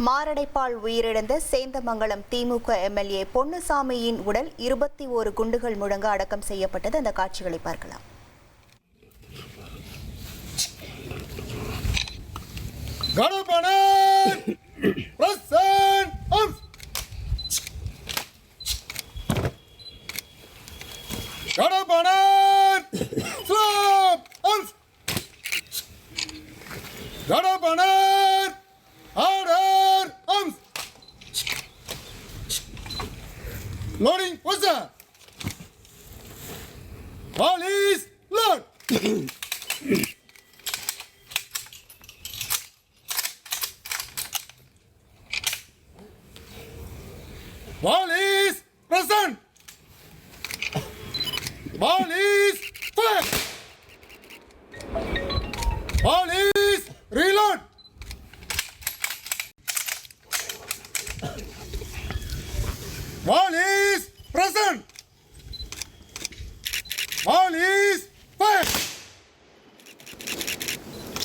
மாரடைப்பால் உயிரிழந்த சேந்தமங்கலம் திமுக எம்எல்ஏ பொன்னுசாமியின் உடல் 21 குண்டுகள் முழங்க அடக்கம் செய்யப்பட்டது. அந்த காட்சிகளை பார்க்கலாம். Loading, what's that? All is load. Ball is present. Ball is fire. Ball is reload. Ball is present. Ball is fire.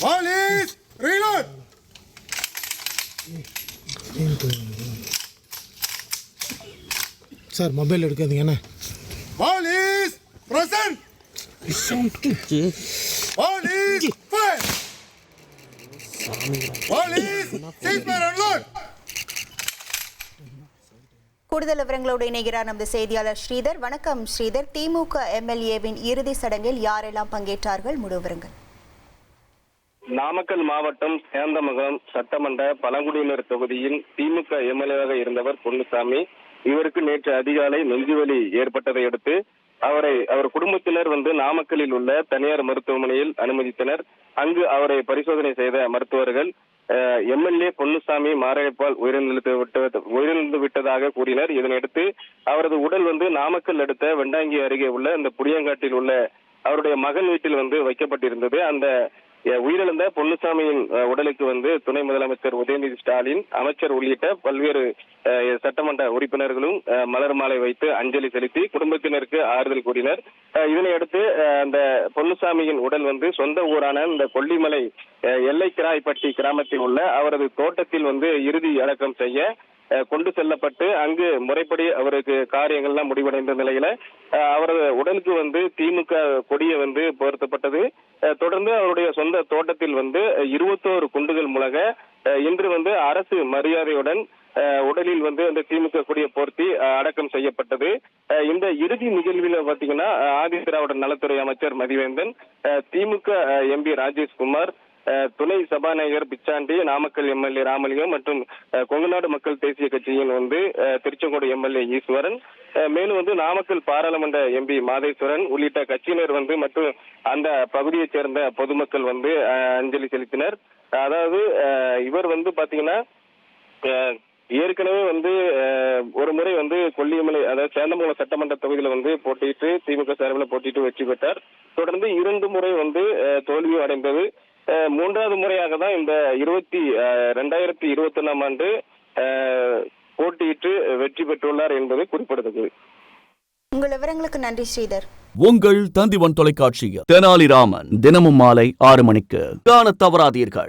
Ball is reload. Sir mobile எடுக்காதீங்கண்ணே. Ball is present. Ball is fire. Ball is ceasefire and load. கூடுதல் விவரங்களோடு இணைகிறார் நமது செய்தியாளர் ஸ்ரீதர். வணக்கம் ஸ்ரீதர். திமுக எம்எல்ஏவின் இறுதி சடங்கில் யாரெல்லாம் பங்கேற்றார்கள்? முழு விவரங்கள். நாமக்கல் மாவட்டம் சேந்தமங்கலம் சட்டமன்ற பழங்குடியினர் தொகுதியில் திமுக எம்எல்ஏவாக இருந்தவர் பொன்னுசாமி. இவருக்கு நேற்று அதிகாலை நெஞ்சுவலி ஏற்பட்டதை அடுத்து அவர் குடும்பத்தினர் நாமக்கல்லில் உள்ள தனியார் மருத்துவமனையில் அனுமதித்தனர். அங்கு அவரை பரிசோதனை செய்த மருத்துவர்கள் எம்எல்ஏ பொன்னுசாமி மாரடைப்பால் உயிரிழந்து விட்டதாக கூறினர். இதனையடுத்து அவரது உடல் நாமக்கல் அடுத்த வெண்டாங்கி அருகே உள்ள இந்த புளியங்காட்டில் உள்ள அவருடைய மகன் வீட்டில் வைக்கப்பட்டிருந்தது. அந்த உயிரிழந்த பொன்னுசாமியின் உடலுக்கு துணை முதலமைச்சர் உதயநிதி ஸ்டாலின், அமைச்சர் உள்ளிட்ட பல்வேறு சட்டமன்ற உறுப்பினர்களும் மலர் மாலை வைத்து அஞ்சலி செலுத்தி குடும்பத்தினருக்கு ஆறுதல் கூறினர். இதனையடுத்து அந்த பொன்னுசாமியின் உடல் சொந்த ஊரான இந்த கொல்லிமலை எல்லைக்கிராய்பட்டி கிராமத்தில் உள்ள அவரது தோட்டத்தில் இறுதி அடக்கம் செய்ய கொண்டு செல்லப்பட்டு அங்கு முறைப்படி அவருக்கு காரியங்கள்லாம் முடிவடைந்த நிலையில அவரது உடலுக்கு திமுக கொடியை பொருத்தப்பட்டது. தொடர்ந்து அவருடைய சொந்த தோட்டத்தில் 21 குண்டுகள் முழங்க இன்று அரசு மரியாதையுடன் உடலில் அந்த திமுக கொடியை போர்த்தி அடக்கம் செய்யப்பட்டது. இந்த இறுதி நிகழ்வில் பாத்தீங்கன்னா ஆதி திராவிடர் நலத்துறை அமைச்சர் மதிவேந்தன், திமுக எம்பி ராஜேஷ்குமார், துணை சபாநாயகர் பிச்சாண்டி, நாமக்கல் எம்எல்ஏ ராமலிங்கம் மற்றும் கொங்குநாடு மக்கள் தேசிய கட்சியின் திருச்செங்கோடு எம்எல்ஏ ஈஸ்வரன், மேலும் நாமக்கல் பாராளுமன்ற எம்பி மாதேஸ்வரன் உள்ளிட்ட கட்சியினர் மற்றும் அந்த பகுதியைச் சேர்ந்த பொதுமக்கள் அஞ்சலி செலுத்தினர். அதாவது இவர் பாத்தீங்கன்னா ஏற்கனவே ஒரு முறை கொல்லிமலை அதாவது சேந்தமங்கலம் சட்டமன்ற தொகுதியில போட்டியிட்டு திமுக சார்பில் போட்டியிட்டு வெற்றி பெற்றார். தொடர்ந்து 2 முறை தோல்வி அடைந்தது. 3வது முறையாக தான் இந்த 2021ஆம் ஆண்டு போட்டியிட்டு வெற்றி பெற்றுள்ளார் என்பது குறிப்பிடத்தக்கது. உங்கள் விவரங்களுக்கு நன்றி ஸ்ரீதர். உங்கள் தந்திவன் தொலைக்காட்சியில் தெனாலிராமன் தினமும் மாலை 6 மணிக்கு காண தவறாதீர்கள்.